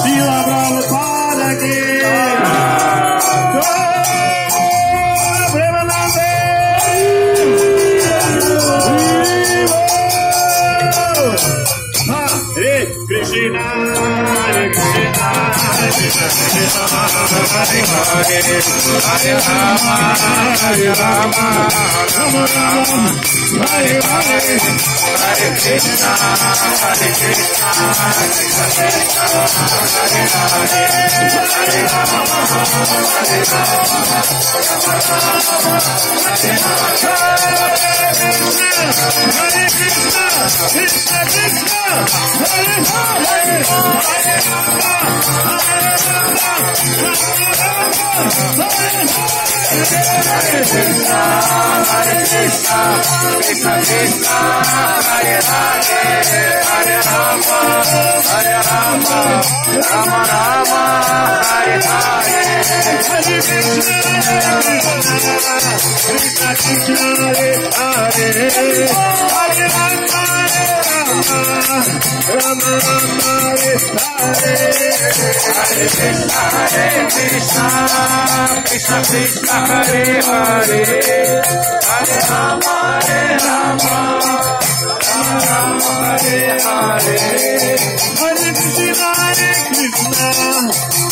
Srila Prabhupada ki Hare Krishna, Hare Krishna, Krishna Krishna, Hare Hare, Hare Rama, Hare Rama, Rama Rama, Hare Hare, Hare Krishna, Hare Krishna, Krishna Krishna, Hare Hare, Hare Rama, Hare Rama, Hare Krishna, Krishna Krishna, Hare Hare, Hare Rama, Hare Rama, Hare Krishna, Hare Krishna, Krishna Krishna, Hare Hare, Hare Rama, Hare Rama, Rama Rama, Hare Hare, Hare Krishna, Krishna Krishna, Hare Hare, Hare Rama, Rama Rama, Hare Hare, Hare Krishna, Krishna Krishna, Hare Hare, Hare Rama, Rama Rama, Hare Hare, Hare Krishna, Krishna